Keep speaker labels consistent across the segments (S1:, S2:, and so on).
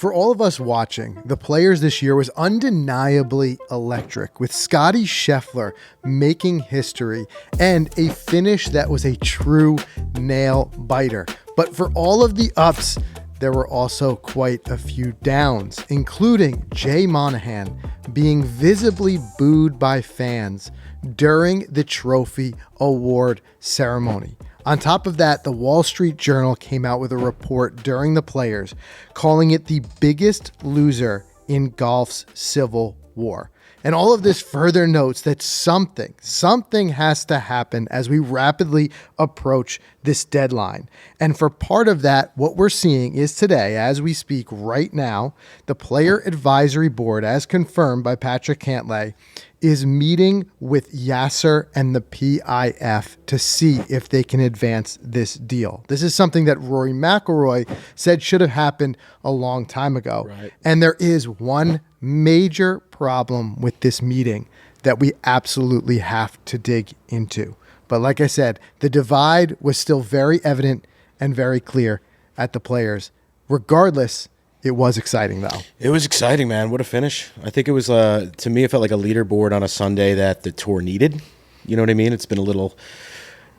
S1: For all of us watching, the Players this year was undeniably electric, with Scottie Scheffler making history and a finish that was a true nail-biter. But for all of the ups, there were also quite a few downs, including Jay Monahan being visibly booed by fans during the trophy award ceremony. On top of that, the Wall Street Journal came out with a report during the Players, calling it the biggest loser in golf's civil war. And all of this further notes that something has to happen as we rapidly approach this deadline. And for part of that, what we're seeing is today, as we speak right now, the Player Advisory Board, as confirmed by Patrick Cantlay, is meeting with Yasser and the PIF to see if they can advance this deal. This is something that Rory McIlroy said should have happened a long time ago.
S2: Right.
S1: And there is one major problem with this meeting that we absolutely have to dig into. But like I said, the divide was still very evident and very clear at the Players. Regardless, it was exciting, though.
S2: It was exciting, man. What a finish. I think it was, to me, it felt like a leaderboard on a Sunday that the tour needed. You know what I mean? It's been a little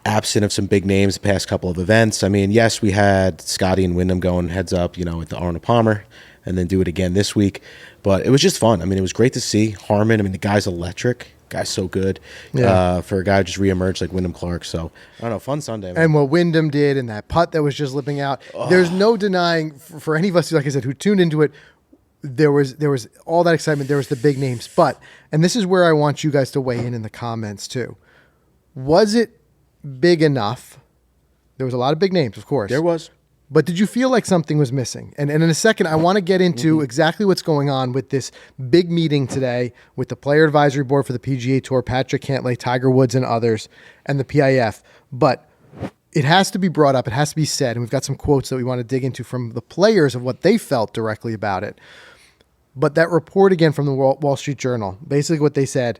S2: absent of some big names the past couple of events. I mean, yes, we had Scotty and Wyndham going heads up, you know, at the Arnold Palmer, and then do it again this week. But it was just fun. I mean, it was great to see Harman. I mean, the guy's electric. Guy's so good.
S1: Yeah.
S2: For a guy who just reemerged like Wyndham Clark. So, I don't know, fun Sunday, man.
S1: And what Wyndham did and that putt that was just lipping out, there's no denying for any of us, like I said, who tuned into it, there was all that excitement. There was the big names. But, and this is where I want you guys to weigh in the comments too. Was it big enough? There was a lot of big names, of course.
S2: There was.
S1: But did you feel like something was missing? And in a second, I want to get into exactly what's going on with this big meeting today with the Player Advisory Board for the PGA Tour, Patrick Cantlay, Tiger Woods, and others, and the PIF. But it has to be brought up. It has to be said. And we've got some quotes that we want to dig into from the players of what they felt directly about it. But that report again from the Wall Street Journal, basically what they said,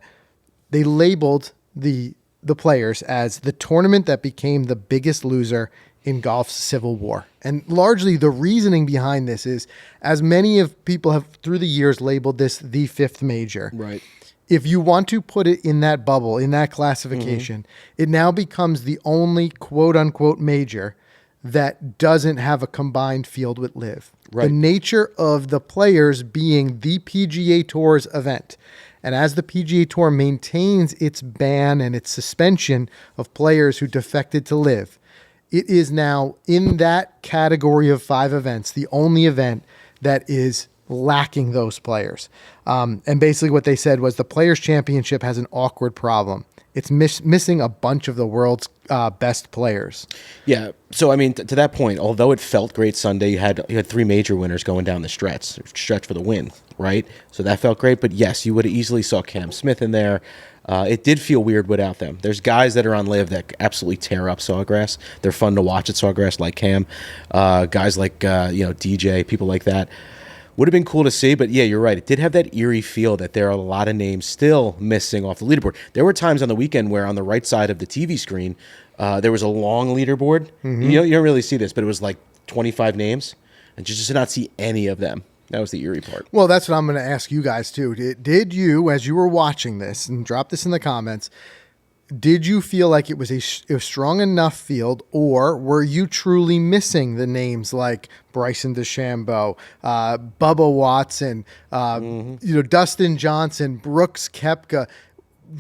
S1: they labeled the Players as the tournament that became the biggest loser in golf's civil war. And largely the reasoning behind this is, as many of people have through the years labeled this the fifth major.
S2: Right.
S1: If you want to put it in that bubble, in that classification, it now becomes the only quote unquote major that doesn't have a combined field with LIV.
S2: Right.
S1: The nature of the Players being the PGA Tour's event. And as the PGA Tour maintains its ban and its suspension of players who defected to LIV, it is now in that category of 5 events, the only event that is lacking those players. And basically what they said was the Players Championship has an awkward problem. It's missing a bunch of the world's best players.
S2: Yeah. So, I mean, to that point, although it felt great Sunday, you had 3 major winners going down the stretch for the win, right? So that felt great. But yes, you would have easily saw Cam Smith in there. It did feel weird without them. There's guys that are on LIV that absolutely tear up Sawgrass. They're fun to watch at Sawgrass, like Cam. Guys like DJ, people like that. Would have been cool to see, but yeah, you're right. It did have that eerie feel that there are a lot of names still missing off the leaderboard. There were times on the weekend where on the right side of the TV screen, there was a long leaderboard. You don't really see this, but it was like 25 names, and you just did not see any of them. That was the eerie part.
S1: Well, that's what I'm going to ask you guys too. Did you, as you were watching this, and drop this in the comments, did you feel like it was a strong enough field, or were you truly missing the names like Bryson DeChambeau, Bubba Watson, Dustin Johnson, Brooks Koepka,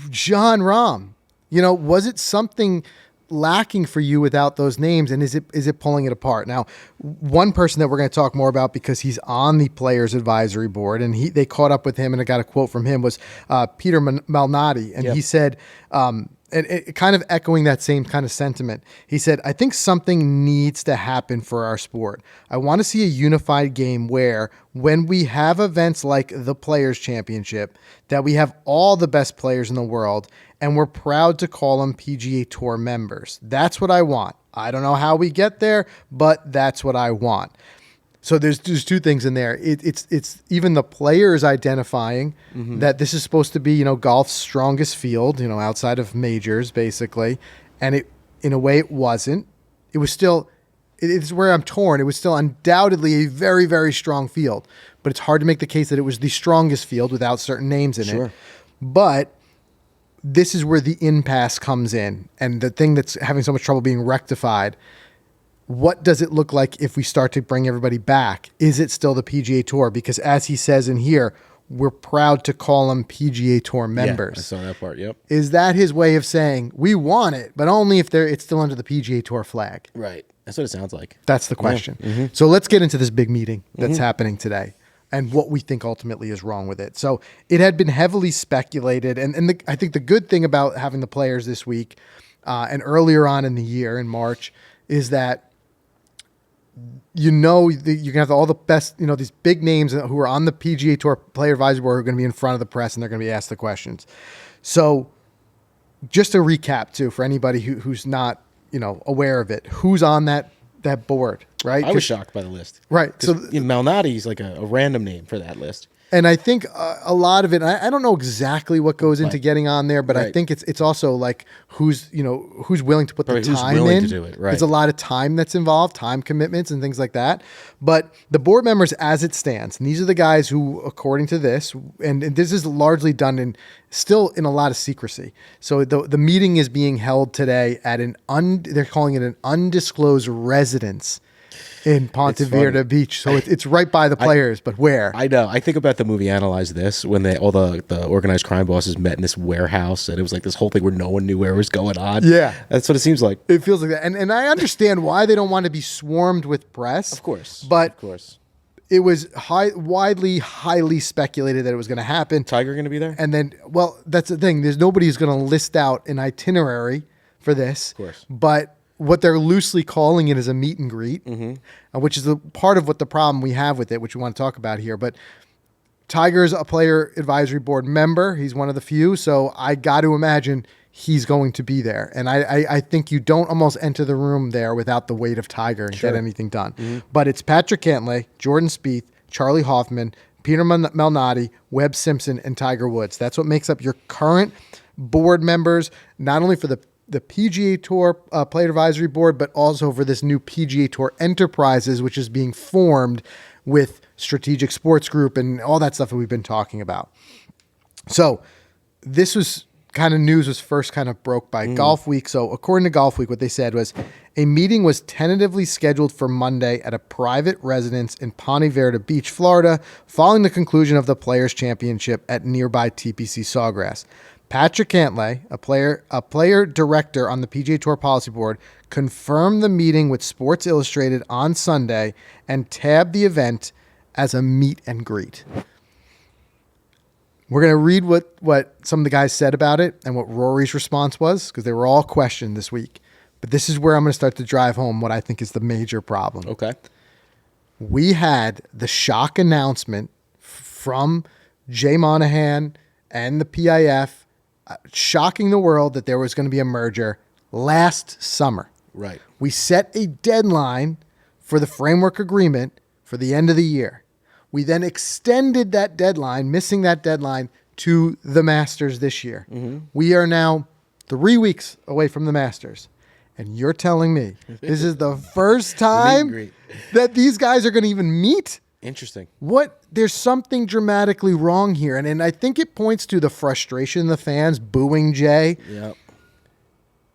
S1: Jon Rahm? Was it something lacking for you without those names, and is it pulling it apart? Now, one person that we're going to talk more about because he's on the Players Advisory Board, and they caught up with him, and I got a quote from him, was Peter Malnati, and he said, and it kind of echoing that same kind of sentiment. He said, I think something needs to happen for our sport. I want to see a unified game where when we have events like the Players Championship, that we have all the best players in the world, and we're proud to call them PGA Tour members. That's what I want. I don't know how we get there, but that's what I want. So there's 2 things in there. It's even the players identifying that this is supposed to be, golf's strongest field, outside of majors, basically. And it, in a way, it wasn't. It was still it's where I'm torn. It was still undoubtedly a very, very strong field, but it's hard to make the case that it was the strongest field without certain names in it. But this is where the impasse comes in, and the thing that's having so much trouble being rectified. What does it look like if we start to bring everybody back? Is it still the PGA Tour? Because as he says in here, we're proud to call them PGA Tour members.
S2: Yeah, I saw that part. Yep.
S1: Is that his way of saying we want it, but only if it's still under the PGA Tour flag?
S2: Right. That's what it sounds like.
S1: That's the question.
S2: Yeah. Mm-hmm.
S1: So let's get into this big meeting that's happening today and what we think ultimately is wrong with it. So it had been heavily speculated. And I think the good thing about having the players this week and earlier on in the year in March is that you're going to have all the best, these big names who are on the PGA Tour Player Advisory Board who are going to be in front of the press and they're going to be asked the questions. So just to recap too, for anybody who's not, aware of it, who's on that board, right?
S2: I was shocked by the list.
S1: Right. So
S2: Malnati's like a random name for that list.
S1: And I think a lot of it, I don't know exactly what goes into getting on there, but I think it's also like who's willing to put the time in.
S2: To do it, right.
S1: There's a lot of time that's involved, time commitments and things like that. But the board members as it stands, and these are the guys who, according to this, and this is largely done still in a lot of secrecy. So the meeting is being held today at they're calling it an undisclosed residence in Ponte Vedra Beach. So it's right by the players, but where?
S2: I know. I think about the movie Analyze This when all the organized crime bosses met in this warehouse and it was like this whole thing where no one knew where it was going on.
S1: Yeah.
S2: That's what it seems like.
S1: It feels like that. And I understand why they don't want to be swarmed with press.
S2: Of course.
S1: But
S2: of course.
S1: It was highly speculated that it was going to happen.
S2: Tiger going to be there?
S1: And then, well, that's the thing. There's nobody who's going to list out an itinerary for this.
S2: Of course.
S1: But what they're loosely calling it is a meet and greet, which is part of what the problem we have with it, which we want to talk about here. But Tiger's a player advisory board member. He's one of the few. So I got to imagine he's going to be there. And I think you don't almost enter the room there without the weight of Tiger and get anything done. But it's Patrick Cantlay, Jordan Spieth, Charlie Hoffman, Peter Malnati, Webb Simpson, and Tiger Woods. That's what makes up your current board members, not only for the PGA Tour Player Advisory Board, but also for this new PGA Tour Enterprises, which is being formed with Strategic Sports Group and all that stuff that we've been talking about. So this was news was first kind of broke by Golf Week. So according to Golf Week, what they said was a meeting was tentatively scheduled for Monday at a private residence in Ponte Vedra Beach, Florida, following the conclusion of the Players Championship at nearby TPC Sawgrass. Patrick Cantlay, a player director on the PGA Tour Policy Board, confirmed the meeting with Sports Illustrated on Sunday and tabbed the event as a meet and greet. We're going to read what some of the guys said about it and what Rory's response was, because they were all questioned this week. But this is where I'm going to start to drive home what I think is the major problem.
S2: Okay.
S1: We had the shock announcement from Jay Monahan and the PIF shocking the world that there was going to be a merger last summer.
S2: Right.
S1: We set a deadline for the framework agreement for the end of the year. We then extended that deadline, missing that deadline, to the Masters this year. We are now 3 weeks away from the Masters. And you're telling me this is the first time that these guys are going to even meet?
S2: Interesting.
S1: There's something dramatically wrong here. And I think it points to the frustration of the fans booing Jay.
S2: Yep.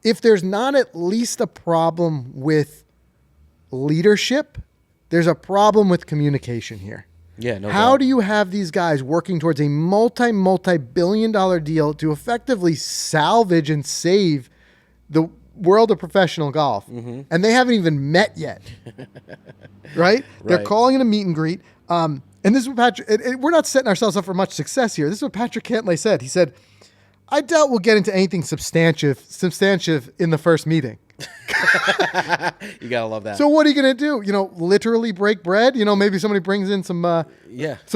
S1: If there's not at least a problem with leadership, there's a problem with communication here.
S2: Yeah, no
S1: How
S2: doubt.
S1: do you have these guys working towards a multi-billion-dollar deal to effectively salvage and save the world of professional golf, and they haven't even met yet, right? They're calling it a meet and greet. And this is what Patrick, we're not setting ourselves up for much success here. This is what Patrick Cantlay said. He said, I doubt we'll get into anything substantive in the first meeting.
S2: You gotta love that.
S1: So what are you going to do? Literally break bread? Maybe somebody brings in some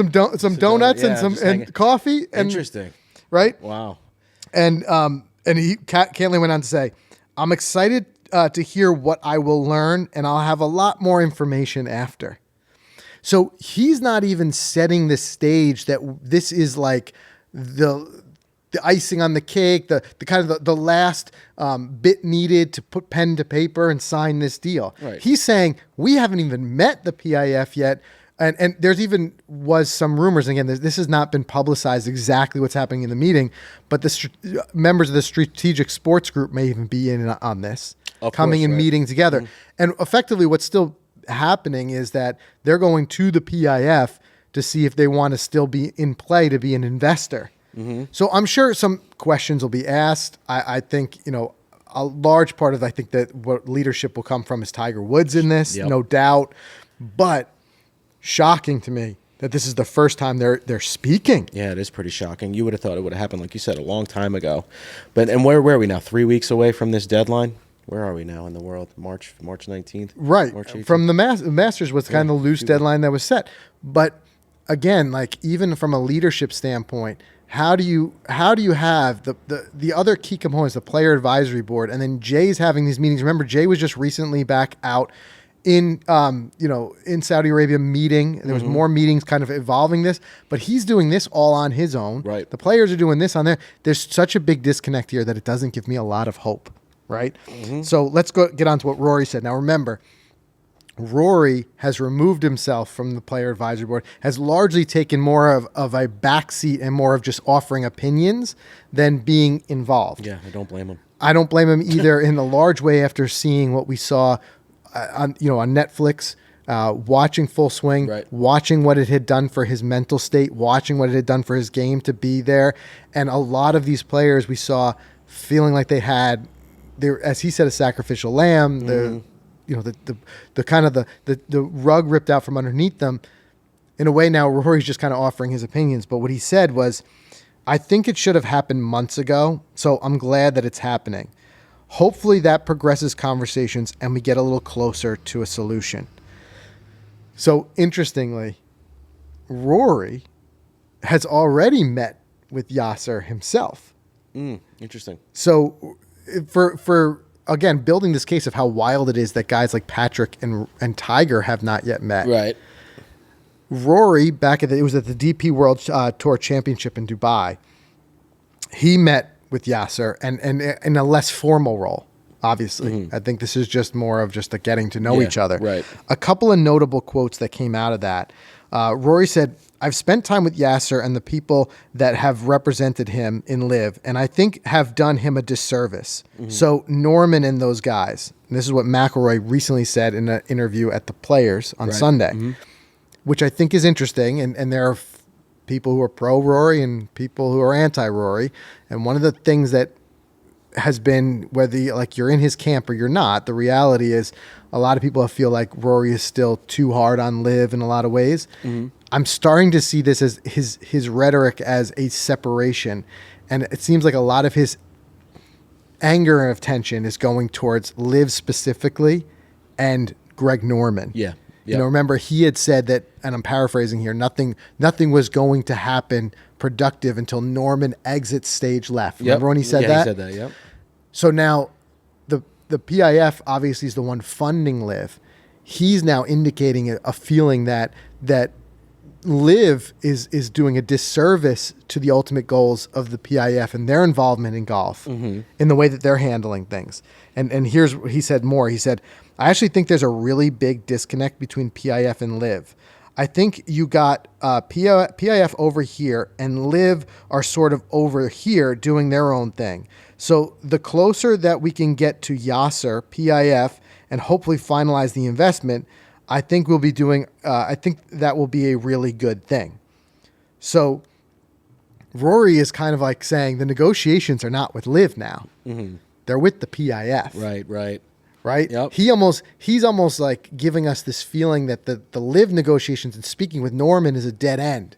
S1: donuts and coffee.
S2: Interesting.
S1: Right?
S2: Wow.
S1: And Cantlay went on to say, I'm excited to hear what I will learn, and I'll have a lot more information after. So he's not even setting the stage that this is like the the icing on the cake, the kind of the last bit needed to put pen to paper and sign this deal.
S2: Right.
S1: He's saying we haven't even met the PIF yet. And there's even was some rumors, again, this has not been publicized exactly what's happening in the meeting, but the members of the strategic sports group may even be in on this, coming and meeting together. Mm-hmm. And effectively what's still happening is that they're going to the PIF to see if they want to still be in play to be an investor. Mm-hmm. So I'm sure some questions will be asked. I think, a large part of, I think that what leadership will come from is Tiger Woods in this, no doubt. But shocking to me that this is the first time they're speaking.
S2: Yeah, it is pretty shocking. You would have thought it would have happened, like you said, a long time ago. And where are we now? 3 weeks away from this deadline? Where are we now in the world? March 19th?
S1: Right.
S2: March 18th?
S1: From the Masters was kind of the loose deadline that was set. But again, like even from a leadership standpoint, how do you have the other key components, the player advisory board, and then Jay's having these meetings? Remember, Jay was just recently back out in Saudi Arabia meeting. There was more meetings kind of evolving this, but he's doing this all on his own.
S2: Right.
S1: The players are doing this on there. There's such a big disconnect here that it doesn't give me a lot of hope. Right. Mm-hmm. So let's get on to what Rory said. Now, remember, Rory has removed himself from the player advisory board, has largely taken more of a backseat and more of just offering opinions than being involved.
S2: Yeah, I don't blame him.
S1: I don't blame him either in the large way after seeing what we saw on Netflix, watching Full Swing,
S2: right,
S1: watching what it had done for his mental state, watching what it had done for his game to be there. And a lot of these players we saw feeling like they're, as he said, a sacrificial lamb, the kind of the rug ripped out from underneath them. In a way now, Rory's just kind of offering his opinions. But what he said was, I think it should have happened months ago, so I'm glad that it's happening. Hopefully that progresses conversations and we get a little closer to a solution. So interestingly, Rory has already met with Yasser himself.
S2: Interesting.
S1: So for again, building this case of how wild it is that guys like Patrick and Tiger have not yet met.
S2: Right.
S1: Rory, it was at the DP World Tour Championship in Dubai. He met with Yasser and in a less formal role, obviously. Mm-hmm. I think this is just more of just a getting to know each other.
S2: Right.
S1: A couple of notable quotes that came out of that. Rory said, I've spent time with Yasser and the people that have represented him in LIV, and I think have done him a disservice. Mm-hmm. So Norman and those guys, and this is what McIlroy recently said in an interview at the Players on Sunday, which I think is interesting. And there are people who are pro Rory and people who are anti Rory. And one of the things that has been, whether you're in his camp or you're not, the reality is a lot of people feel like Rory is still too hard on LIV in a lot of ways. Mm-hmm. I'm starting to see this as his rhetoric as a separation. And it seems like a lot of his anger and attention is going towards LIV specifically and Greg Norman.
S2: Yeah.
S1: Yep. Remember he had said that, and I'm paraphrasing here, nothing was going to happen productive until Norman exits stage left. Remember when he said that?
S2: He said that, yep.
S1: So now the PIF obviously is the one funding LIV. He's now indicating a feeling that LIV is doing a disservice to the ultimate goals of the PIF and their involvement in golf in the way that they're handling things. And here's what he said more. He said, I actually think there's a really big disconnect between PIF and LIV. I think you got PIF over here and LIV are sort of over here doing their own thing. So the closer that we can get to Yasser, PIF, and hopefully finalize the investment, I think we'll be doing. I think that will be a really good thing. So Rory is kind of like saying the negotiations are not with LIV now; they're with the PIF. Right.
S2: Yep.
S1: He's almost like giving us this feeling that the LIV negotiations and speaking with Norman is a dead end.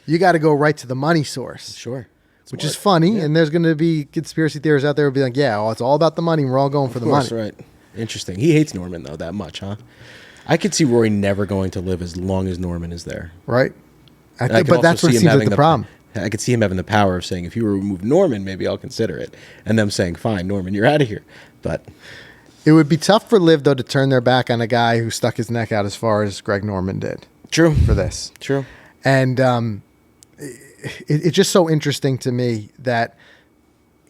S1: You got to go right to the money source.
S2: Sure.
S1: Which is funny, and there's going to be conspiracy theorists out there who will be like, yeah, well, it's all about the money. We're all going for the money.
S2: Right. Interesting. He hates Norman, though, that much, huh? I could see Rory never going to LIV as long as Norman is there.
S1: Right. But that's what seems like the problem.
S2: I could see him having the power of saying, if you remove Norman, maybe I'll consider it. And them saying, fine, Norman, you're out of here. But
S1: it would be tough for LIV, though, to turn their back on a guy who stuck his neck out as far as Greg Norman did.
S2: True.
S1: For this.
S2: True.
S1: And it's just so interesting to me that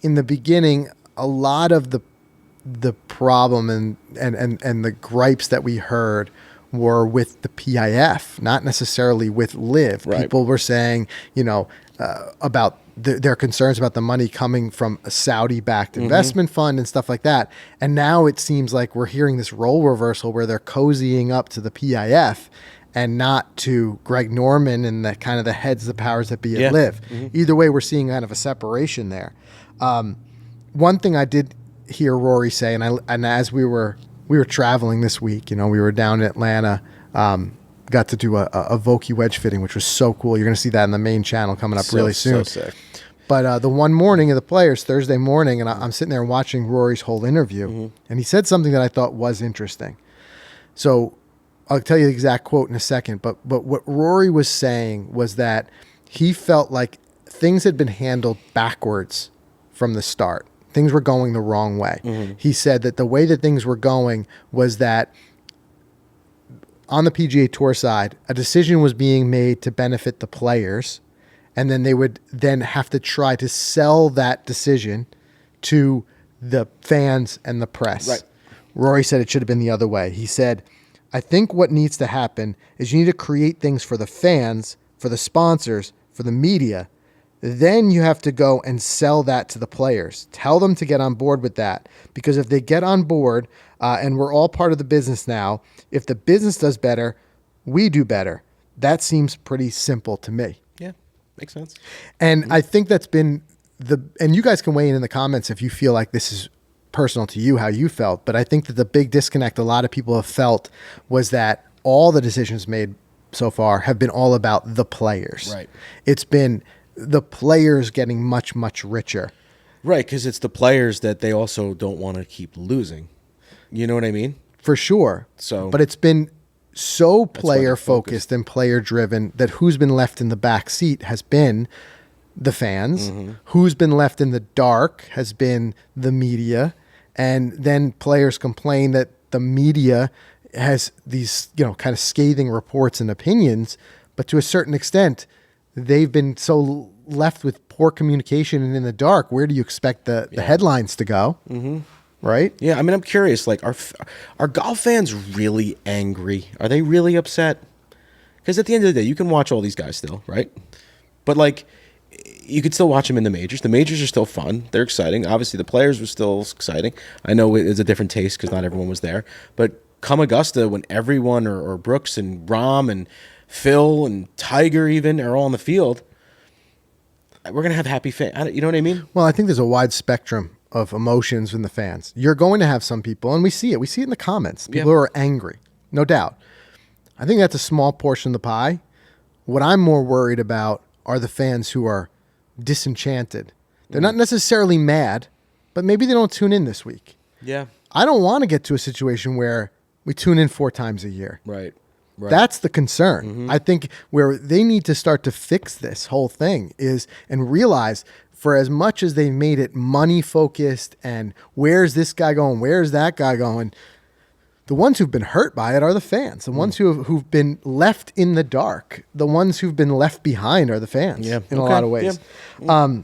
S1: in the beginning, a lot of the problem and the gripes that we heard were with the PIF, not necessarily with LIV.
S2: Right.
S1: People were saying, about their concerns about the money coming from a Saudi-backed investment fund and stuff like that. And now it seems like we're hearing this role reversal where they're cozying up to the PIF and not to Greg Norman and the kind of the heads of the powers that be at LIV. Either way, we're seeing kind of a separation there. One thing I did hear Rory say, and as we were traveling this week, we were down in Atlanta, got to do a Vokey wedge fitting, which was so cool. You're going to see that in the main channel coming up really soon.
S2: So sick.
S1: But the one morning of the Players, Thursday morning, and I'm sitting there watching Rory's whole interview, and he said something that I thought was interesting. So I'll tell you the exact quote in a second, but what Rory was saying was that he felt like things had been handled backwards from the start. Things were going the wrong way. He said that the way that things were going was that on the PGA Tour side, a decision was being made to benefit the players, and then they would then have to try to sell that decision to the fans and the press.
S2: Right.
S1: Rory said it should have been the other way. He said, I think what needs to happen is you need to create things for the fans, for the sponsors, for the media. Then you have to go and sell that to the players. Tell them to get on board with that. Because if they get on board, and we're all part of the business now, if the business does better, we do better. That seems pretty simple to me.
S2: Yeah, makes sense.
S1: And I think that's been and you guys can weigh in the comments if you feel like this is personal to you, how you felt. But I think that the big disconnect a lot of people have felt was that all the decisions made so far have been all about the players.
S2: Right.
S1: It's been the players getting much, much richer.
S2: Right, because it's the players that they also don't want to keep losing. You know what I mean?
S1: For sure. But it's been so player focused and player driven that who's been left in the back seat has been the fans. Who's been left in the dark has been the media. And then players complain that the media has these, kind of scathing reports and opinions. But to a certain extent, they've been so left with poor communication and in the dark. Where do you expect the headlines to go? Right?
S2: Yeah, I mean, I'm curious, like, are golf fans really angry? Are they really upset? Because at the end of the day, you can watch all these guys still, right? But, like, you could still watch them in the majors. The majors are still fun. They're exciting. Obviously, the players were still exciting. I know it's a different taste because not everyone was there. But come Augusta, when everyone, or Brooks and Rahm and Phil and Tiger even are all on the field, we're going to have happy fans. You know what I mean?
S1: Well, I think there's a wide spectrum of emotions in the fans. You're going to have some people, and we see it. We see it in the comments. People who are angry, no doubt. I think that's a small portion of the pie. What I'm more worried about are the fans who are disenchanted. They're not necessarily mad, but maybe they don't tune in this week.
S2: Yeah.
S1: I don't want to get to a situation where we tune in 4 times a year.
S2: Right.
S1: That's the concern. I think where they need to start to fix this whole thing is and realize for as much as they've made it money focused and where's this guy going, where's that guy going, the ones who've been hurt by it are the fans. The ones who've been left in the dark, the ones who've been left behind are the fans in a lot of ways. Yeah.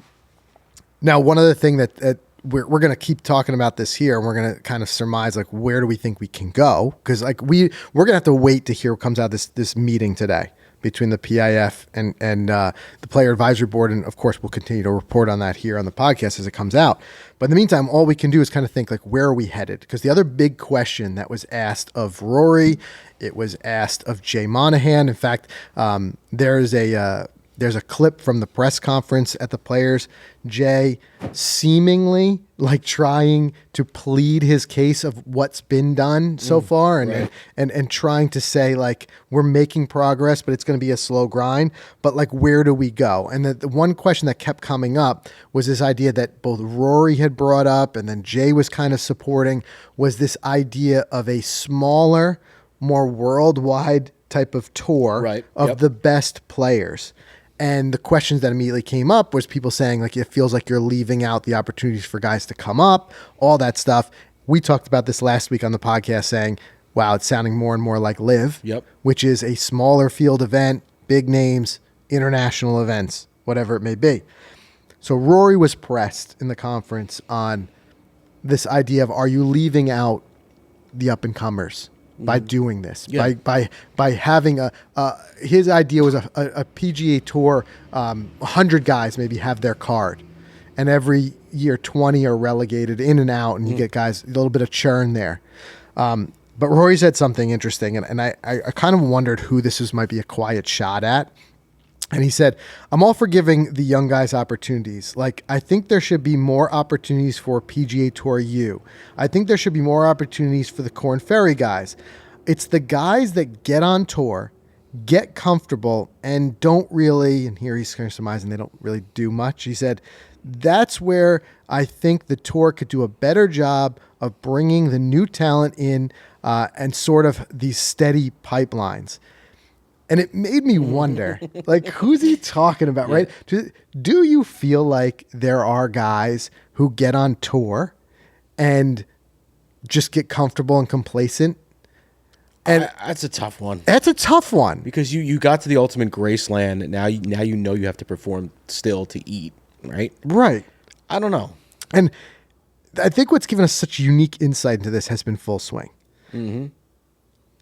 S1: Now, one other thing that we're going to keep talking about this here, and we're going to kind of surmise, like, where do we think we can go? Because, like, we're going to have to wait to hear what comes out of this meeting today between the PIF and the Player Advisory Board. And, of course, we'll continue to report on that here on the podcast as it comes out. But in the meantime, all we can do is kind of think, like, where are we headed? Because the other big question that was asked of Rory, it was asked of Jay Monahan. In fact, there's a clip from the press conference at the Players. Jay seemingly like trying to plead his case of what's been done so far and trying to say, like, we're making progress, but it's going to be a slow grind. But, like, where do we go? And the one question that kept coming up was this idea that both Rory had brought up and then Jay was kind of supporting, was this idea of a smaller, more worldwide type of tour of the best players. And the questions that immediately came up was people saying, like, it feels like you're leaving out the opportunities for guys to come up, all that stuff. We talked about this last week on the podcast saying, wow, it's sounding more and more like LIV, which is a smaller field event, big names, international events. whatever it may be. So Rory was pressed in the conference on this idea of, are you leaving out the up-and-comers by doing this?
S2: Yeah.
S1: By having his idea was a PGA Tour, 100 guys maybe have their card, and every year 20 are relegated in and out, and you get guys, a little bit of churn there. But Rory said something interesting, and I kind of wondered who this might be a quiet shot at. And he said, I'm all for giving the young guys opportunities. Like, I think there should be more opportunities for PGA Tour U. I think there should be more opportunities for the Korn Ferry guys. It's the guys that get on tour, get comfortable, and don't really, and here he's kind of surmising they don't really do much. He said, that's where I think the tour could do a better job of bringing the new talent in and sort of these steady pipelines. And it made me wonder, like, who's he talking about, right? Do you feel like there are guys who get on tour and just get comfortable and complacent? And
S2: that's a tough one.
S1: That's a tough one.
S2: Because you got to the ultimate graceland. Now you know you have to perform still to eat, right?
S1: Right.
S2: I don't know.
S1: And I think what's given us such unique insight into this has been Full Swing.
S2: Mm-hmm.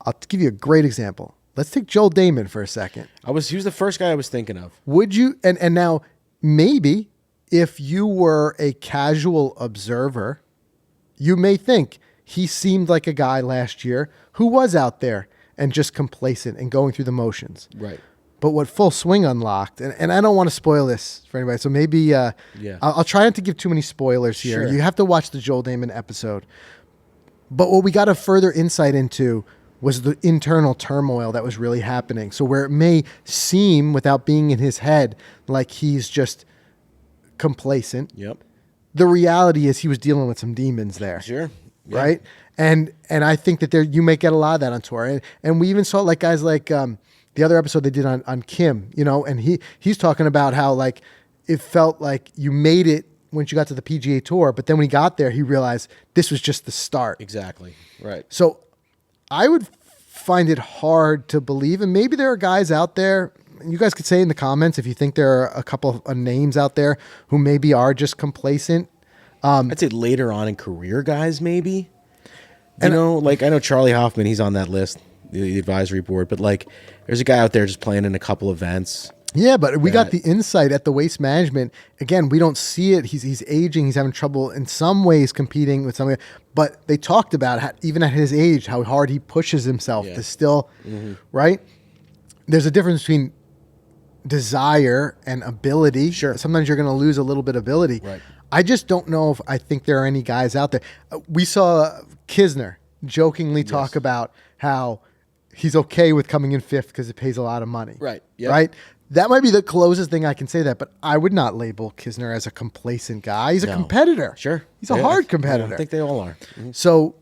S1: I'll give you a great example. Let's take Joel Damon for a second.
S2: He was the first guy I was thinking of.
S1: Would you, and now maybe if you were a casual observer, you may think he seemed like a guy last year who was out there and just complacent and going through the motions.
S2: Right.
S1: But what Full Swing unlocked, and I don't want to spoil this for anybody, so maybe I'll try not to give too many spoilers here.
S2: Sure.
S1: You have to watch the Joel Damon episode. But what we got a further insight into was the internal turmoil that was really happening. So where it may seem, without being in his head, like he's just complacent,
S2: Yep.
S1: the reality is he was dealing with some demons there.
S2: Sure. Yeah.
S1: Right? And I think that you may get a lot of that on tour. And we even saw like guys like the other episode they did on Kim, and he's talking about how like it felt like you made it once you got to the PGA Tour, but then when he got there, he realized this was just the start.
S2: Exactly. Right.
S1: So I would find it hard to believe, and maybe there are guys out there, and you guys could say in the comments if you think there are a couple of names out there who maybe are just complacent.
S2: I'd say later on in career guys, maybe. Like I know Charlie Hoffman, he's on that list, the advisory board, but like there's a guy out there just playing in a couple events.
S1: Yeah, but we got the insight at the Waste Management. Again, we don't see it. He's aging. He's having trouble in some ways competing with somebody. But they talked about how, even at his age, how hard he pushes himself to still, right? There's a difference between desire and ability.
S2: Sure.
S1: Sometimes you're going to lose a little bit of ability.
S2: Right.
S1: I just don't know if I think there are any guys out there. We saw Kisner jokingly talk about how he's okay with coming in fifth because it pays a lot of money.
S2: Right. Yep.
S1: Right. That might be the closest thing I can say that, but I would not label Kisner as a complacent guy. He's a competitor.
S2: Sure.
S1: He's a hard competitor.
S2: I think they all are. Mm-hmm.
S1: So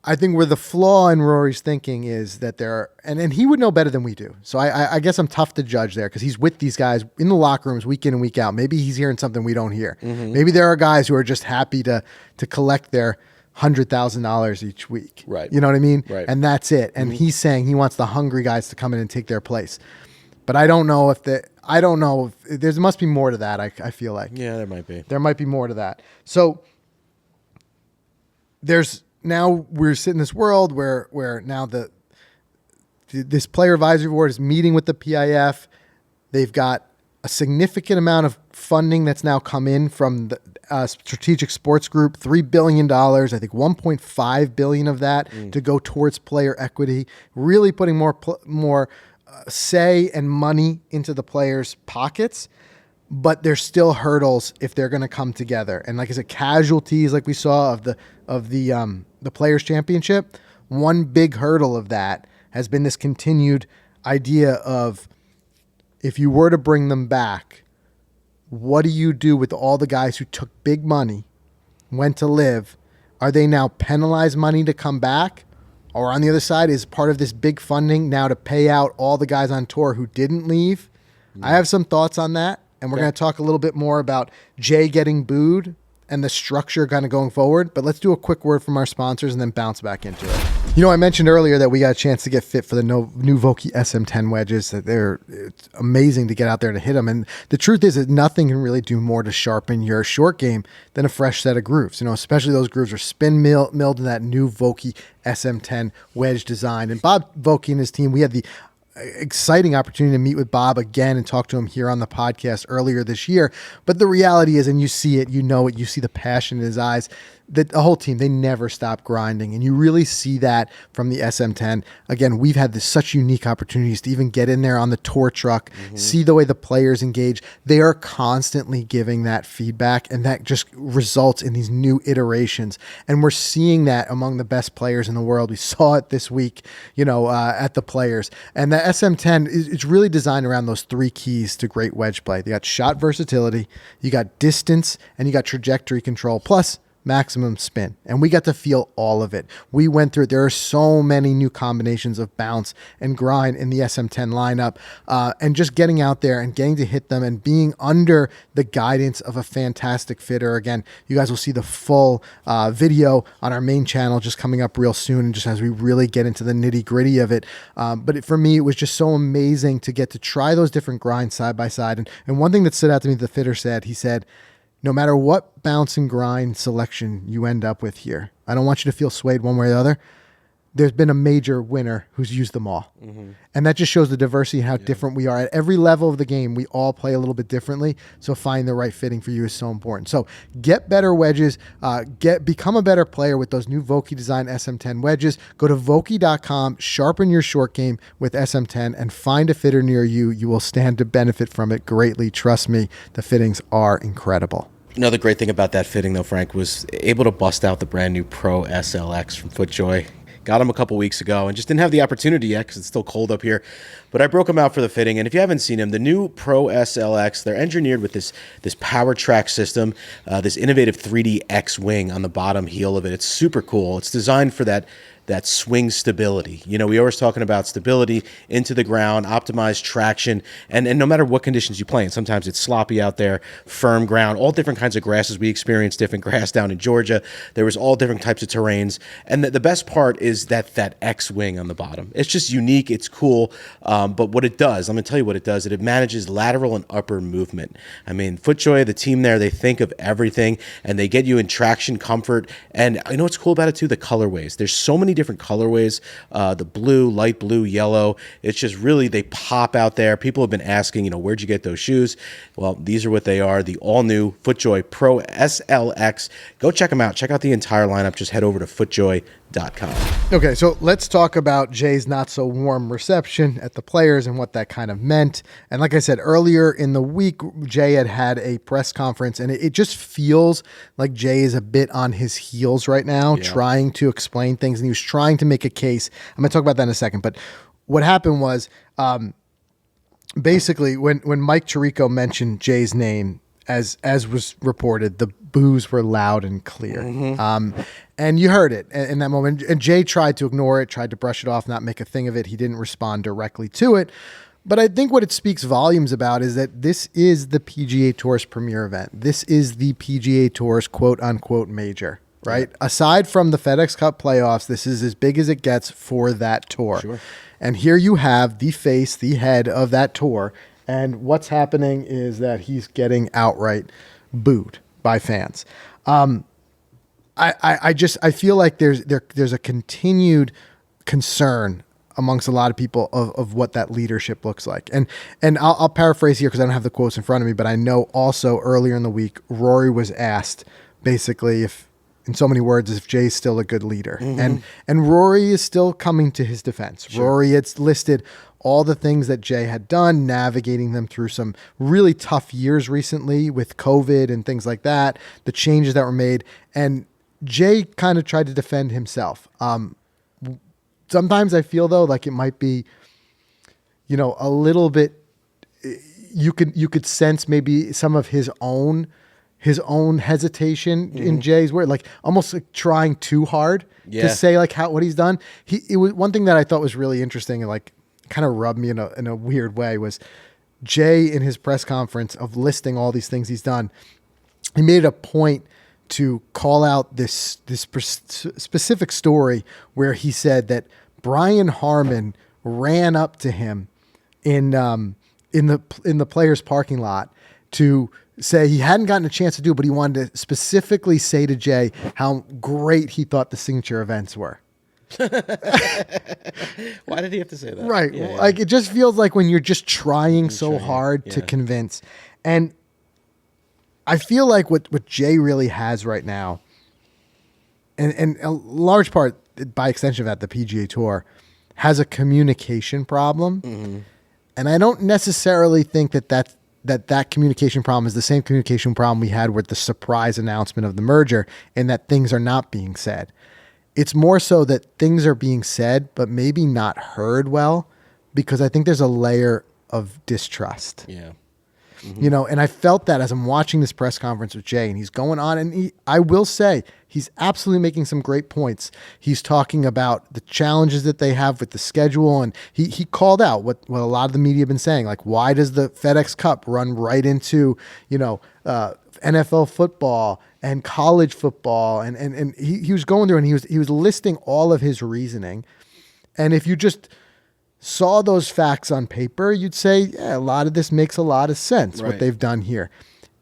S1: I think where the flaw in Rory's thinking is that there are, and he would know better than we do. So I guess I'm tough to judge there because he's with these guys in the locker rooms week in and week out. Maybe he's hearing something we don't hear. Mm-hmm. Maybe there are guys who are just happy to collect their $100,000 each week.
S2: Right.
S1: You know what I mean?
S2: Right.
S1: And that's it. And he's saying he wants the hungry guys to come in and take their place. But I don't know if there must be more to that. I feel like.
S2: Yeah, there might be.
S1: There might be more to that. So now we're sitting in this world where now this player advisory board is meeting with the PIF. They've got a significant amount of funding that's now come in from the Strategic Sports Group, $3 billion. I think $1.5 billion of that to go towards player equity, really putting more say and money into the players' pockets. But there's still hurdles if they're going to come together. And like I said, casualties like we saw of the Players Championship. One big hurdle of that has been this continued idea of if you were to bring them back, what do you do with all the guys who took big money, went to live? Are they now penalized money to come back? Or on the other side, is part of this big funding now to pay out all the guys on tour who didn't leave? I have some thoughts on that. And we're going to talk a little bit more about Jay getting booed and the structure kind of going forward. But let's do a quick word from our sponsors and then bounce back into it. You know, I mentioned earlier that we got a chance to get fit for the new Vokey SM10 wedges. That it's amazing to get out there to hit them. And the truth is that nothing can really do more to sharpen your short game than a fresh set of grooves. You know, especially those grooves are spin milled in that new Vokey SM10 wedge design. And Bob Vokey and his team, we had the exciting opportunity to meet with Bob again and talk to him here on the podcast earlier this year. But the reality is, and you see it, you know it, you see the passion in his eyes, that the whole team, they never stop grinding. And you really see that from the SM10. Again, we've had such unique opportunities to even get in there on the tour truck, see the way the players engage. They are constantly giving that feedback, and that just results in these new iterations. And we're seeing that among the best players in the world. We saw it this week, at the Players. And the SM10 is really designed around those three keys to great wedge play. You got shot versatility, you got distance, and you got trajectory control, plus maximum spin. And we got to feel all of it. We went through it. There are so many new combinations of bounce and grind in the SM10 lineup, and just getting out there and getting to hit them and being under the guidance of a fantastic fitter. Again, you guys will see the full video on our main channel just coming up real soon, and just as we really get into the nitty gritty of it. But for me, it was just so amazing to get to try those different grinds side by side. And one thing that stood out to me, the fitter said, he said, no matter what bounce and grind selection you end up with here, I don't want you to feel swayed one way or the other. There's been a major winner who's used them all. And that just shows the diversity and how different we are. At every level of the game, we all play a little bit differently. So finding the right fitting for you is so important. So get better wedges, become a better player with those new Vokey design SM10 wedges. Go to Vokey.com, sharpen your short game with SM10, and find a fitter near you. You will stand to benefit from it greatly. Trust me, the fittings are incredible.
S2: Another great thing about that fitting, though, Frank, was able to bust out the brand new Pro SLX from FootJoy. Got them a couple weeks ago and just didn't have the opportunity yet because it's still cold up here. But I broke them out for the fitting. And if you haven't seen them, the new Pro SLX, they're engineered with this power track system, this innovative 3D X wing on the bottom heel of it. It's super cool. It's designed for that swing stability. You know, we always talking about stability into the ground, optimized traction, and no matter what conditions you play in. Sometimes it's sloppy out there, firm ground, all different kinds of grasses. We experienced different grass down in Georgia. There was all different types of terrains. And the best part is that X wing on the bottom. It's just unique. It's cool. But what it does, I'm going to tell you what it does. It manages lateral and upper movement. I mean, FootJoy, the team there, they think of everything, and they get you in traction, comfort. And you know what's cool about it too? The colorways. There's so many different colorways, the blue, light blue, yellow. It's just really, they pop out there. People have been asking, where'd you get those shoes? Well, these are what they are, the all-new FootJoy Pro SLX. Go check them out. Check out the entire lineup. Just head over to FootJoy.com.
S1: Okay, so let's talk about Jay's not-so-warm reception at the Players and what that kind of meant. And like I said, earlier in the week, Jay had a press conference, and it just feels like Jay is a bit on his heels right now, trying to explain things, and he was trying to make a case. I'm going to talk about that in a second, but what happened was basically when Mike Tirico mentioned Jay's name, as was reported, the boos were loud and clear. And you heard it in that moment. And Jay tried to ignore it, tried to brush it off, not make a thing of it. He didn't respond directly to it. But I think what it speaks volumes about is that this is the PGA Tour's premier event. This is the PGA Tour's quote-unquote major, right? Yeah. Aside from the FedEx Cup playoffs, this is as big as it gets for that tour. Sure. And here you have the face, the head of that tour. And what's happening is that he's getting outright booed by fans. I feel like there's a continued concern amongst a lot of people of what that leadership looks like. And I'll paraphrase here because I don't have the quotes in front of me, but I know also earlier in the week, Rory was asked basically if, in so many words, if Jay's still a good leader. And Rory is still coming to his defense. Sure. Rory had listed all the things that Jay had done, navigating them through some really tough years recently with COVID and things like that, the changes that were made. And Jay kind of tried to defend himself. Sometimes I feel, though, like it might be, a little bit, you could sense maybe some of his own hesitation in Jay's word, like almost like trying too hard to say like what he's done. It was one thing that I thought was really interesting and like kind of rubbed me in a weird way was Jay in his press conference of listing all these things he's done. He made it a point to call out this specific story where he said that Brian Harmon ran up to him in the players' parking lot to say he hadn't gotten a chance to do it, but he wanted to specifically say to Jay how great he thought the signature events were.
S2: Why did he have to say that?
S1: Right.
S2: Yeah,
S1: Like it just feels like when you're just trying so
S2: trying,
S1: hard to convince. And I feel like what Jay really has right now, and a large part by extension of that, the PGA Tour has a communication problem. Mm-hmm. And I don't necessarily think that communication problem is the same communication problem we had with the surprise announcement of the merger, and that things are not being said. It's more so that things are being said, but maybe not heard well, because I think there's a layer of distrust.
S2: Yeah.
S1: Mm-hmm. You know, and I felt that as I'm watching this press conference with Jay, and he's going on, and I will say he's absolutely making some great points. He's talking about the challenges that they have with the schedule, and he called out what a lot of the media have been saying, like, why does the FedEx Cup run right into, NFL football and college football, and he was going through, and he was listing all of his reasoning, and if you just saw those facts on paper, you'd say, yeah, a lot of this makes a lot of sense, what they've done here.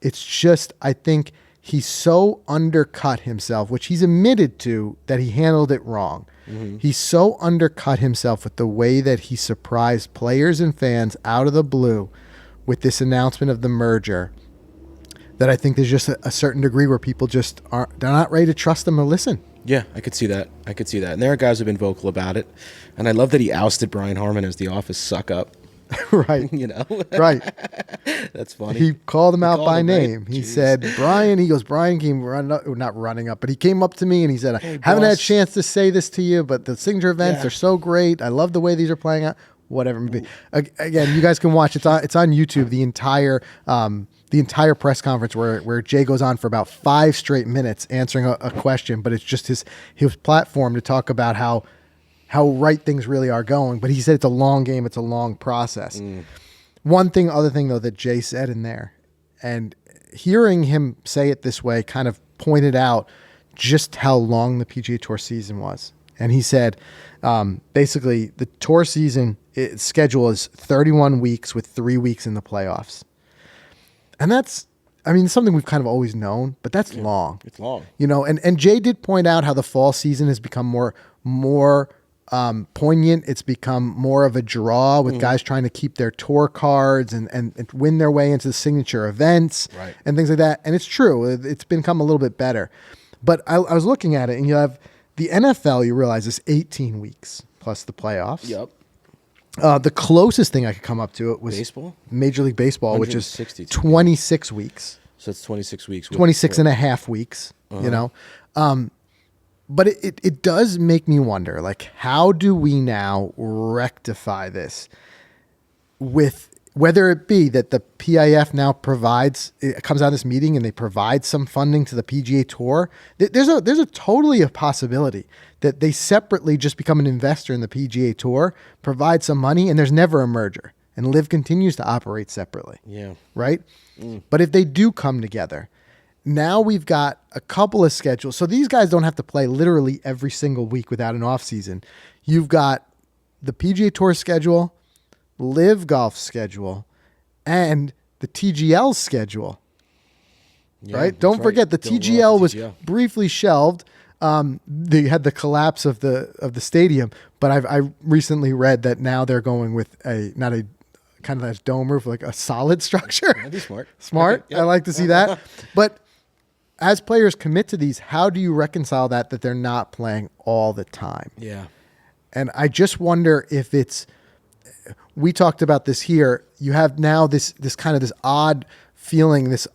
S1: It's just, I think he's so undercut himself, which he's admitted to that he handled it wrong. Mm-hmm. He's so undercut himself with the way that he surprised players and fans out of the blue with this announcement of the merger, that I think there's just a certain degree where people just they're not ready to trust him or listen.
S2: Yeah, I could see that. And there are guys who've been vocal about it. And I love that he ousted Brian Harmon as the office suck up.
S1: Right. Right.
S2: That's funny.
S1: He called him out by name.
S2: Right?
S1: He said, Brian, Brian came not running up, but he came up to me and he said,
S2: hey,
S1: haven't had a
S2: boss.
S1: chance to say this to you, but the signature events are so great. I love the way these are playing out. Whatever it may be. Again, you guys can watch. It's on YouTube, the entire press conference where Jay goes on for about 5 straight minutes answering a question, but it's just his platform to talk about how right things really are going. But he said it's a long game, it's a long process. Other thing though that Jay said in there, and hearing him say it this way kind of pointed out just how long the PGA Tour season was. And he said, basically the tour season schedule is 31 weeks with 3 weeks in the playoffs. And that's, something we've kind of always known, but that's long.
S2: It's long.
S1: And Jay did point out how the fall season has become more poignant. It's become more of a draw with guys trying to keep their tour cards and win their way into the signature events and things like that. And it's true. It's become a little bit better. But I was looking at it, and you have the NFL, you realize, is 18 weeks plus the playoffs.
S2: Yep.
S1: The closest thing I could come up to it was
S2: baseball?
S1: Major League Baseball, which is 26 weeks.
S2: So it's 26 weeks.
S1: 26 and a half weeks, But it does make me wonder, like, how do we now rectify this with, whether it be that the PIF now comes out of this meeting and they provide some funding to the PGA Tour. There's a totally a possibility that they separately just become an investor in the PGA Tour, provide some money, and there's never a merger. And LIV continues to operate separately. Yeah. Right? But if they do come together, now we've got a couple of schedules. So these guys don't have to play literally every single week without an off season. You've got the PGA Tour schedule, LIV Golf schedule, and the TGL schedule. Yeah, right? Don't forget the TGL was briefly shelved. They had the collapse of the stadium, but I recently read that now they're going with not a kind of that dome roof, like a solid structure. That'd be smart. Smart. Yep. I like to see that. But as players commit to these, how do you reconcile that they're not playing all the time? Yeah. And I just wonder if we talked about this here. You have now this kind of this odd feeling, this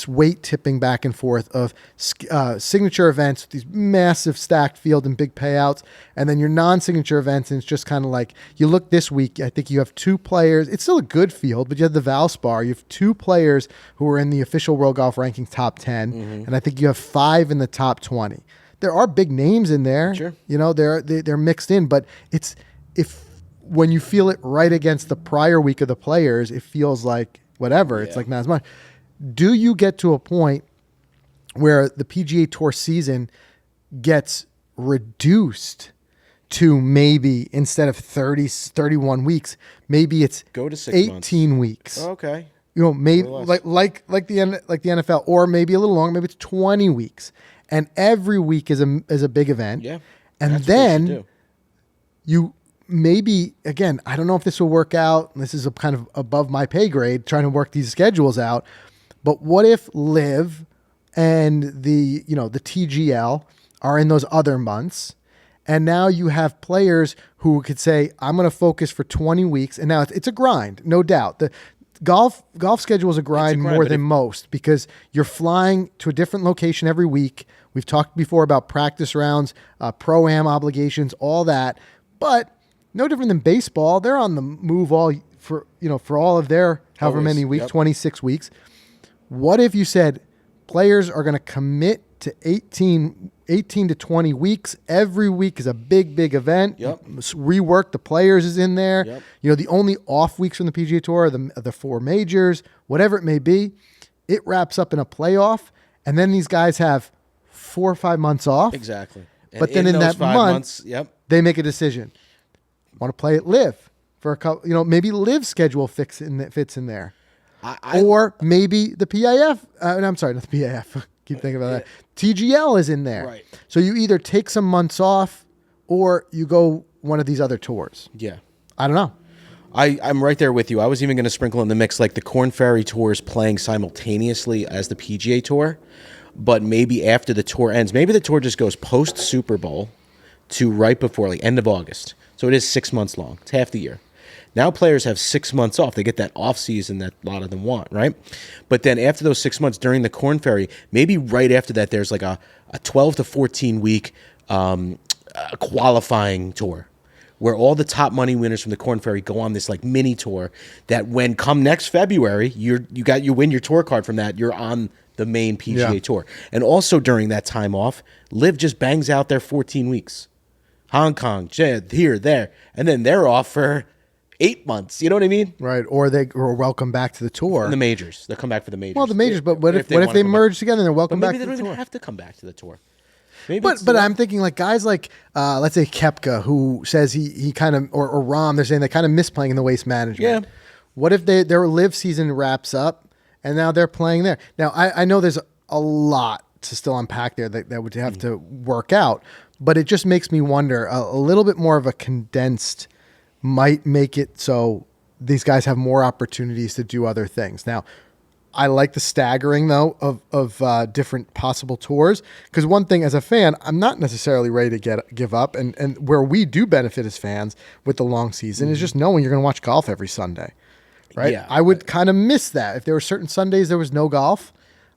S1: weight tipping back and forth of signature events, these massive stacked field and big payouts, and then your non-signature events, and it's just kind of like, you look this week, I think you have 2 players. It's still a good field, but you have the Valspar. You have 2 players who are in the official World Golf Rankings top 10, and I think you have 5 in the top 20. There are big names in there. Sure. They're mixed in, but when you feel it right against the prior week of the players, it feels like whatever. Yeah. It's like not as much. Do you get to a point where the PGA Tour season gets reduced to maybe instead of 31 weeks, maybe it's
S2: Go to 6
S1: 18
S2: months.
S1: weeks.
S2: Okay.
S1: You know, maybe
S2: less.
S1: like the NFL, or maybe a little longer, maybe it's 20 weeks. And every week is a big event.
S2: Yeah.
S1: And
S2: That's what they should
S1: then
S2: do.
S1: you maybe, again, I don't know if this will work out. This is a kind of above my pay grade, trying to work these schedules out. But what if LIV and the TGL are in those other months? And now you have players who could say, I'm going to focus for 20 weeks. And now it's a grind, no doubt. The golf schedule is a grind more than most, because you're flying to a different location every week. We've talked before about practice rounds, pro-am obligations, all that. But no different than baseball. They're on the move for all of their however many weeks, 26 weeks. What if you said players are going to commit to 18 to 20 weeks? Every week is a big event.
S2: Yep.
S1: Rework the players is in there.
S2: Yep.
S1: The only off weeks from the PGA Tour are the 4 majors, whatever it may be. It wraps up in a playoff, and then these guys have 4 or 5 months off.
S2: Exactly. And
S1: But then in
S2: those
S1: that
S2: 5
S1: month,
S2: months,
S1: they make a decision. Want to play at LIV for a couple, maybe LIV schedule fits in there. Or maybe the PIF, I'm sorry, not the PIF. Keep thinking about that. TGL is in there.
S2: Right.
S1: So you either take some months off or you go one of these other tours.
S2: Yeah.
S1: I don't know.
S2: I'm right there with you. I was even going to sprinkle in the mix like the Korn Ferry Tour is playing simultaneously as the PGA Tour, but maybe after the tour ends, maybe the tour just goes post Super Bowl to right before, like end of August. So it is 6 months long. It's half the year. Now players have 6 months off. They get that off season that a lot of them want, right? But then after those 6 months during the Korn Ferry, maybe right after that, there's like a 12 to 14 week qualifying tour where all the top money winners from the Korn Ferry go on this like mini tour that when come next February, you win your tour card from that, you're on the main PGA Tour. And also during that time off, LIV just bangs out their 14 weeks. Hong Kong, here, there, and then they're off for 8 months. You know what I mean?
S1: Right. Or they are welcome back to the tour.
S2: And the majors. They'll come back for the majors.
S1: Well, the majors, but what if they merge together and they're welcome back to the tour?
S2: Maybe they don't even have to come back to the tour. Maybe
S1: But I'm thinking like guys like, let's say Koepka, who says he kind of, or Rahm, they're saying they kind of miss playing in the waste management.
S2: Yeah.
S1: What if their LIV season wraps up and now they're playing there? Now, I know there's a lot to still unpack there that would have to work out, but it just makes me wonder, a little bit more of a condensed might make it so these guys have more opportunities to do other things. Now, I like the staggering, though, of different possible tours, because one thing as a fan, I'm not necessarily ready to give up, and where we do benefit as fans with the long season is just knowing you're going to watch golf every Sunday, right?
S2: Yeah.
S1: I would kind of miss that. If there were certain Sundays there was no golf,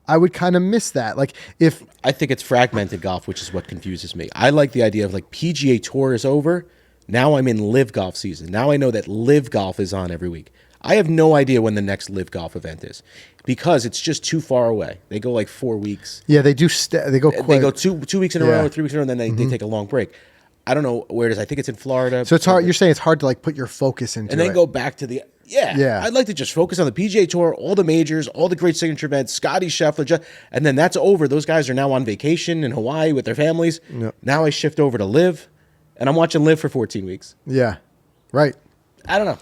S1: I would kind of miss that. Like if
S2: I think it's fragmented golf, which is what confuses me. I like the idea of like PGA Tour is over. Now I'm in LIV golf season. Now I know that LIV golf is on every week. I have no idea when the next LIV golf event is because it's just too far away. They go like 4 weeks.
S1: Yeah, they do. They go.
S2: They go two weeks in a row, 3 weeks in a row, and then they take a long break. I don't know where it is. I think it's in Florida.
S1: So it's hard. You're saying it's hard to like put your focus into
S2: and then
S1: it.
S2: go back to the yeah. I'd like to just focus on the PGA Tour, all the majors, all the great signature events, Scotty Scheffler, and then that's over. Those guys are now on vacation in Hawaii with their families.
S1: Yep.
S2: Now I shift over to LIV, and I'm watching LIV for 14 weeks.
S1: Yeah, right.
S2: I don't know.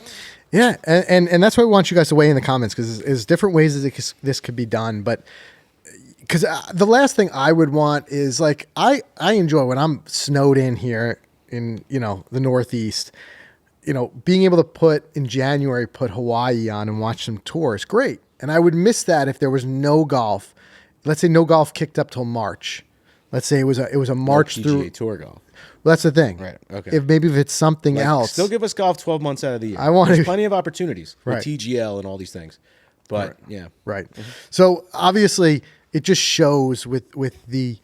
S1: Yeah, and that's why we want you guys to weigh in the comments, because there's different ways that this could be done. But because the last thing I would want is like I enjoy when I'm snowed in here in the Northeast. Being able to put Hawaii on and watch some tours, great. And I would miss that if there was no golf. Let's say no golf kicked up till March. Let's say it was a March
S2: PGA
S1: through
S2: Tour golf.
S1: Well, that's the thing.
S2: Right. Okay.
S1: If it's something else,
S2: Still give us golf 12 months out of the year.
S1: I want
S2: There's plenty of opportunities with
S1: Right.
S2: TGL and all these things. But yeah.
S1: Right. So obviously it just shows with the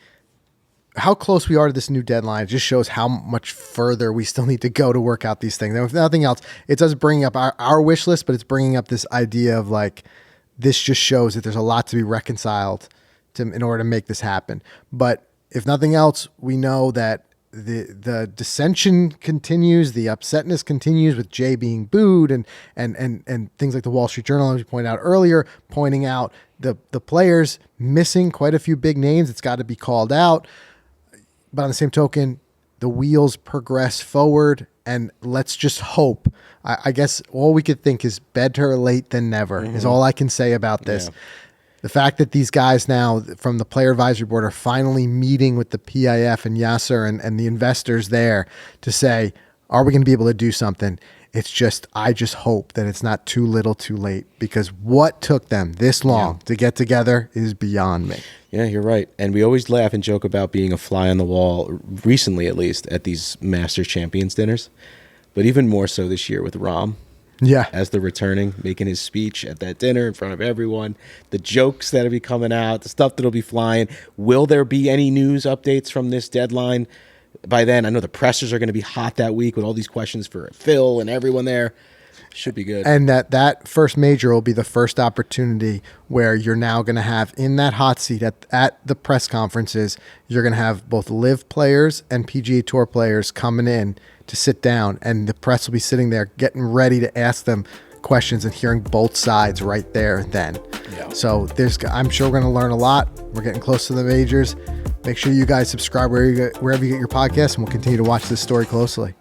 S1: how close we are to this new deadline. It just shows how much further we still need to go to work out these things. And if nothing else, it does bring up our wish list, but it's bringing up this idea of like, this just shows that there's a lot to be reconciled in order to make this happen. But if nothing else, we know that the dissension continues, the upsetness continues with Jay being booed and things like the Wall Street Journal, as you pointed out earlier, pointing out the players missing quite a few big names. It's got to be called out. But on the same token, the wheels progress forward, and let's just hope. I guess all we could think is better late than never is all I can say about this.
S2: Yeah.
S1: The fact that these guys now from the player advisory board are finally meeting with the PIF and Yasser and the investors there to say, are we going to be able to do something? I just hope that it's not too little too late, because what took them this long to get together is beyond me.
S2: Yeah, you're right. And we always laugh and joke about being a fly on the wall, recently at least, at these Masters Champions dinners. But even more so this year with Rahm.
S1: Yeah.
S2: As the returning, making his speech at that dinner in front of everyone, the jokes that'll be coming out, the stuff that'll be flying. Will there be any news updates from this deadline by then? I know the pressers are going to be hot that week with all these questions for Phil and everyone there. Should be good.
S1: And that first major will be the first opportunity where you're now going to have in that hot seat at the press conferences, you're going to have both LIV players and PGA Tour players coming in to sit down, and the press will be sitting there getting ready to ask them questions and hearing both sides right there then. Yeah. So I'm sure we're going to learn a lot. We're getting close to the majors. Make sure you guys subscribe wherever you get your podcast, and we'll continue to watch this story closely.